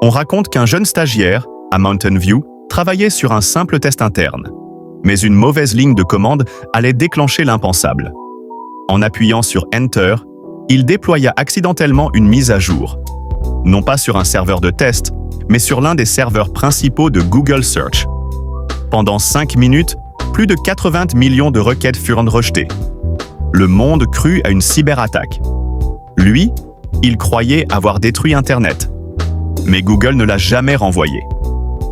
On raconte qu'un jeune stagiaire, à Mountain View, travaillait sur un simple test interne. Mais une mauvaise ligne de commande allait déclencher l'impensable. En appuyant sur Enter, il déploya accidentellement une mise à jour. Non pas sur un serveur de test, mais sur l'un des serveurs principaux de Google Search. Pendant 5 minutes, plus de 80 millions de requêtes furent rejetées. Le monde crut à une cyberattaque. Lui, il croyait avoir détruit Internet. Mais Google ne l'a jamais renvoyé.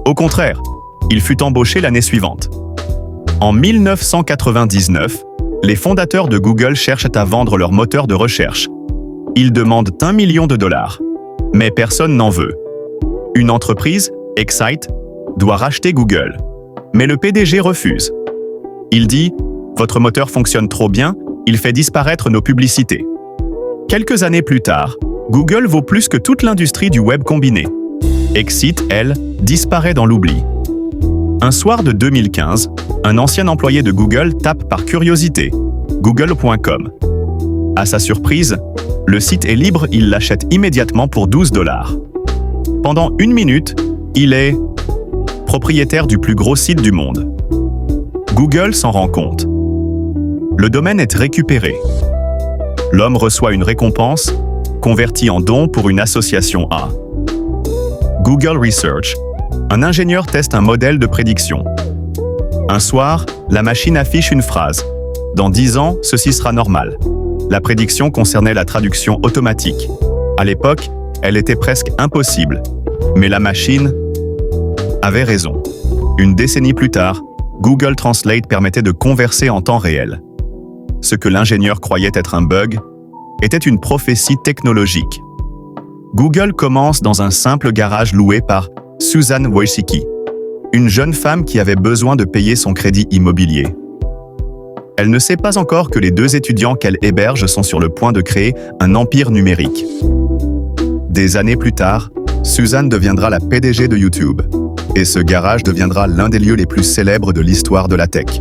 Au contraire, il fut embauché l'année suivante. En 1999, les fondateurs de Google cherchent à vendre leur moteur de recherche. Ils demandent $1 million, mais personne n'en veut. Une entreprise, Excite, doit racheter Google. Mais le PDG refuse. Il dit « Votre moteur fonctionne trop bien, il fait disparaître nos publicités. » Quelques années plus tard, Google vaut plus que toute l'industrie du web combiné. Excite, elle, disparaît dans l'oubli. Un soir de 2015, un ancien employé de Google tape par curiosité « google.com ». À sa surprise, le site est libre, il l'achète immédiatement pour $12. Pendant 1 minute, il est propriétaire du plus gros site du monde. Google s'en rend compte. Le domaine est récupéré. L'homme reçoit une récompense, convertie en don pour une association A. Google Research. Un ingénieur teste un modèle de prédiction. Un soir, la machine affiche une phrase. « Dans 10 ans, ceci sera normal ». La prédiction concernait la traduction automatique. À l'époque, elle était presque impossible. Mais la machine avait raison. Une décennie plus tard, Google Translate permettait de converser en temps réel. Ce que l'ingénieur croyait être un bug était une prophétie technologique. Google commence dans un simple garage loué par Susan Wojcicki, une jeune femme qui avait besoin de payer son crédit immobilier. Elle ne sait pas encore que les 2 étudiants qu'elle héberge sont sur le point de créer un empire numérique. Des années plus tard, Susan deviendra la PDG de YouTube. Et ce garage deviendra l'un des lieux les plus célèbres de l'histoire de la tech.